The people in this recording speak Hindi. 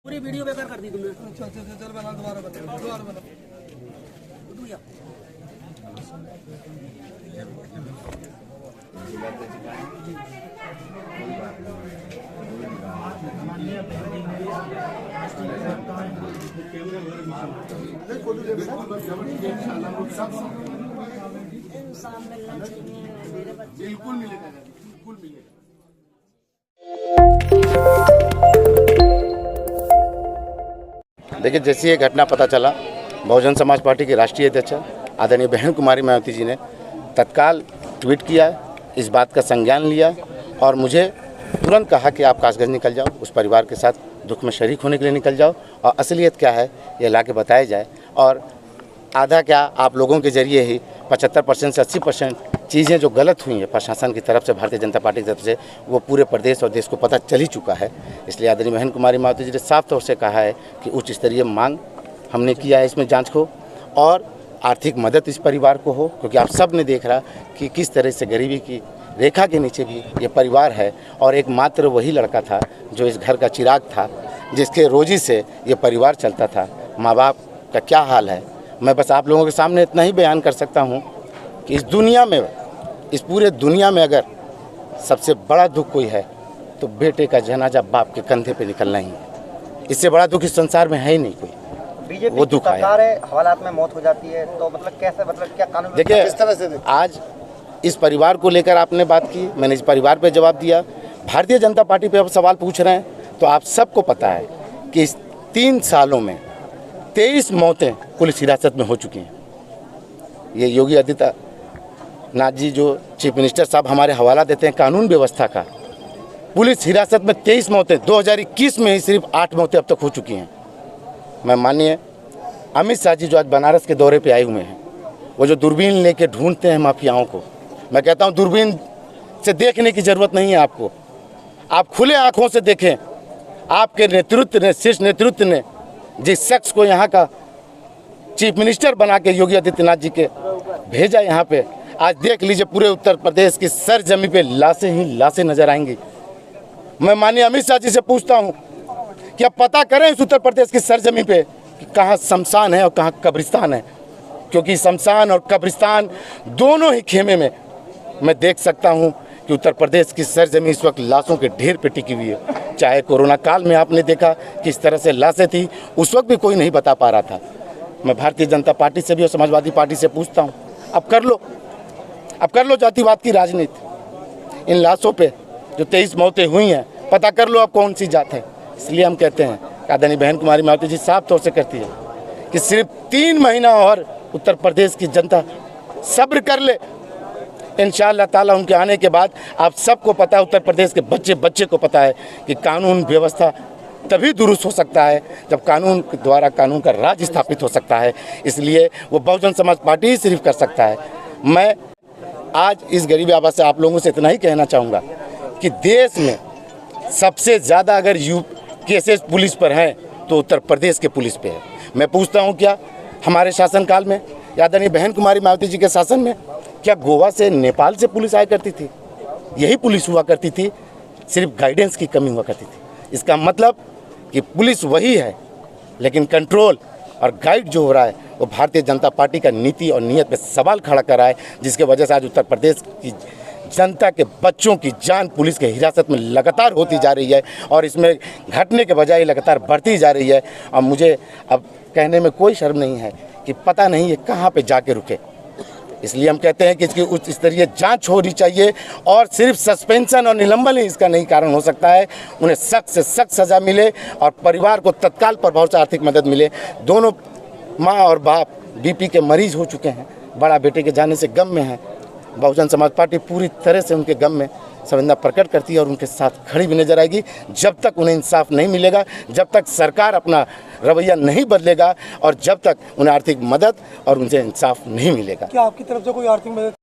पूरी वीडियो बेकार कर दी तुमने। अच्छा चल बना दोबारा बना। बिल्कुल मिलेगा, बिल्कुल मिलेगा। देखिए, जैसे ये घटना पता चला, बहुजन समाज पार्टी की राष्ट्रीय अध्यक्ष आदरणीय बहन कुमारी मायावती जी ने तत्काल ट्वीट किया, इस बात का संज्ञान लिया और मुझे तुरंत कहा कि आप कासगंज निकल जाओ, उस परिवार के साथ दुख में शरीक होने के लिए निकल जाओ और असलियत क्या है ये ला के बताया जाए। और आधा क्या, आप लोगों के जरिए ही 75% से 80% चीज़ें जो गलत हुई हैं प्रशासन की तरफ से, भारतीय जनता पार्टी की तरफ से, वो पूरे प्रदेश और देश को पता चल ही चुका है। इसलिए आदरणीय बहन कुमारी मायावती जी ने साफ तौर से कहा है कि उच्च स्तरीय मांग हमने किया है इसमें जांच को और आर्थिक मदद इस परिवार को हो, क्योंकि आप सब ने देख रहा कि किस तरह से गरीबी की रेखा के नीचे भी ये परिवार है और एकमात्र वही लड़का था जो इस घर का चिराग था, जिसके रोजी से ये परिवार चलता था। माँ बाप का क्या हाल है, मैं बस आप लोगों के सामने इतना ही बयान कर सकता हूँ कि इस दुनिया में, इस पूरे दुनिया में अगर सबसे बड़ा दुख कोई है तो बेटे का जनाजा बाप के कंधे पे निकलना ही है। इससे बड़ा दुख इस संसार में है ही नहीं कोई। बीजेपी वो दुख सरकार है, हवालात में मौत हो जाती है तो मतलब कैसे, मतलब क्या कानून? देखिए, किस तरह से आज इस परिवार को लेकर आपने बात की, मैंने इस परिवार पे जवाब दिया। भारतीय जनता पार्टी पे आप सवाल पूछ रहे हैं तो आप सबको पता है कि इस 3 सालों में 23 मौतें पुलिस हिरासत में हो चुकी हैं। ये योगी आदित्यनाथ जी जो चीफ मिनिस्टर साहब हमारे हवाला देते हैं कानून व्यवस्था का, पुलिस हिरासत में 23 मौतें, 2021 में ही सिर्फ 8 मौतें अब तक हो चुकी हैं। मैं माननीय अमित शाह जी जो आज बनारस के दौरे पे आए हुए हैं, वो जो दूरबीन लेके ढूंढते हैं माफियाओं को, मैं कहता हूँ दूरबीन से देखने की ज़रूरत नहीं है आपको, आप खुले आँखों से देखें। आपके नेतृत्व ने, शीर्ष नेतृत्व ने जिस शख्स को यहाँ का चीफ मिनिस्टर बना के योगी आदित्यनाथ जी के भेजा यहाँ पे, आज देख लीजिए पूरे उत्तर प्रदेश की सरजमी पे लाशें ही लाशें नजर आएंगी। मैं माननीय अमित शाह जी से पूछता हूँ कि आप पता करें इस उत्तर प्रदेश की सरजमी पे कि कहाँ शमशान है और कहाँ कब्रिस्तान है, क्योंकि शमशान और कब्रिस्तान दोनों ही खेमे में मैं देख सकता हूँ कि उत्तर प्रदेश की सरजमी इस वक्त लाशों के ढेर पे टिकी हुई है। चाहे कोरोना काल में आपने देखा किस तरह से लाशें थी, उस वक्त भी कोई नहीं बता पा रहा था। मैं भारतीय जनता पार्टी से भी और समाजवादी पार्टी से पूछता हूँ, अब कर लो जातिवाद की राजनीति। इन लाशों पे जो 23 मौतें हुई हैं, पता कर लो अब कौन सी जात है। इसलिए हम कहते हैं कि आदरणीय बहन कुमारी मायावती जी साफ तौर से कहती है कि सिर्फ 3 महीना और उत्तर प्रदेश की जनता सब्र कर ले। इंशाअल्लाह ताला उनके आने के बाद आप सबको पता है, उत्तर प्रदेश के बच्चे को पता है कि कानून व्यवस्था तभी दुरुस्त हो सकता है जब कानून के द्वारा कानून का राज स्थापित हो सकता है। इसलिए वो बहुजन समाज पार्टी ही सिर्फ कर सकता है। मैं आज इस गरीबी आवाज़ से आप लोगों से इतना ही कहना चाहूँगा कि देश में सबसे ज़्यादा अगर केसेस पुलिस पर हैं तो उत्तर प्रदेश के पुलिस पे है। मैं पूछता हूँ, क्या हमारे शासनकाल में, आदरणीय बहन कुमारी मायावती जी के शासन में, क्या गोवा से, नेपाल से पुलिस आया करती थी? यही पुलिस हुआ करती थी, सिर्फ गाइडेंस की कमी हुआ करती थी। इसका मतलब कि पुलिस वही है, लेकिन कंट्रोल और गाइड जो हो रहा है वो भारतीय जनता पार्टी का नीति और नीयत पे सवाल खड़ा कर रहा है, जिसके वजह से आज उत्तर प्रदेश की जनता के बच्चों की जान पुलिस के हिरासत में लगातार होती जा रही है और इसमें घटने के बजाय लगातार बढ़ती जा रही है। और मुझे अब कहने में कोई शर्म नहीं है कि पता नहीं ये कहाँ पे जाके रुके। इसलिए हम कहते हैं कि इसकी उच्च स्तरीय जांच होनी चाहिए और सिर्फ सस्पेंशन और निलंबन ही इसका नहीं कारण हो सकता है। उन्हें सख्त से सख्त सज़ा मिले और परिवार को तत्काल प्रभाव से आर्थिक मदद मिले। दोनों माँ और बाप बीपी के मरीज हो चुके हैं, बड़ा बेटे के जाने से गम में हैं। बहुजन समाज पार्टी पूरी तरह से उनके गम में संवेदना प्रकट करती है और उनके साथ खड़ी भी नजर आएगी। जब तक उन्हें इंसाफ नहीं मिलेगा, जब तक सरकार अपना रवैया नहीं बदलेगा और जब तक उन्हें आर्थिक मदद और उनसे इंसाफ नहीं मिलेगा। क्या आपकी तरफ से कोई आर्थिक मदद